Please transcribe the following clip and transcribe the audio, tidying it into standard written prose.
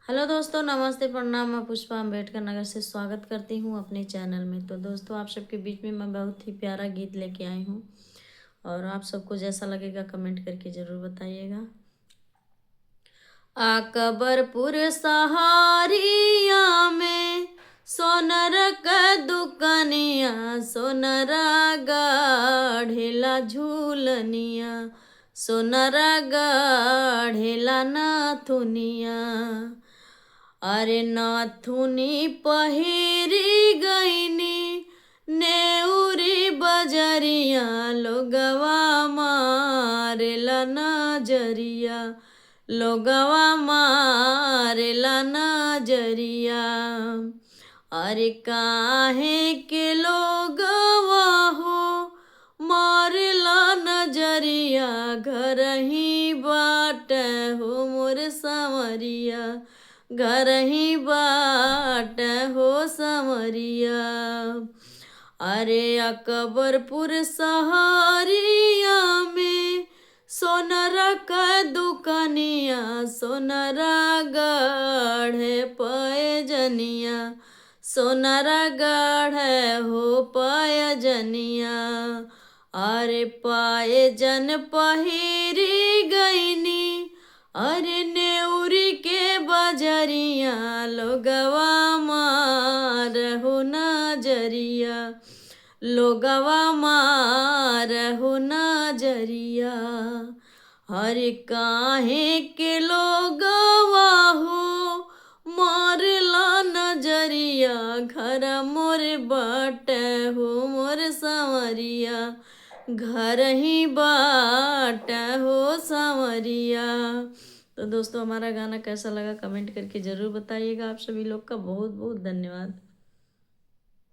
Hello दोस्तों, नमस्ते, प्रणाम। मैं पुष्पा अम्बेडकर नगर से स्वागत करती हूँ अपने चैनल में। तो दोस्तों, आप सबके बीच में मैं बहुत ही प्यारा गीत लेके आई हूँ और आप सबको जैसा लगेगा कमेंट करके ज़रूर बताइएगा। अकबरपुर सहारिया में सोनर क दुकनिया, सोनरा गढ़ेला झूलनिया, सोनरा गढ़ेला नाथुनिया। अरे नाथुनी पहिरी गईनी नेउरी बजरिया, लोगवा मारेला नजरिया, लोगवा मारेला नजरिया। अरे काहे के लोगवा हो मारेला नजरिया, घर ही बाट हो मोर संवरिया, घर ही बाट हो संवरिया। अरे अकबरपुर सहारिया में सोनरा का दुकनिया, सोनरा गढ़े पैजनिया, सोनरा गढ़े हो पैजनिया। अरे पैजन पहिरी गईनी, अरे नेउरी के बजरिया, लोगवा मार हो नजरिया, लोगवा मार हो नजरिया। हरे काहे के लोगवा हो मारला नजरिया, घर मोर बाट हो मोर संवरिया, घर ही बाट हो संवरिया। तो दोस्तों, हमारा गाना कैसा लगा कमेंट करके ज़रूर बताइएगा। आप सभी लोग का बहुत बहुत धन्यवाद।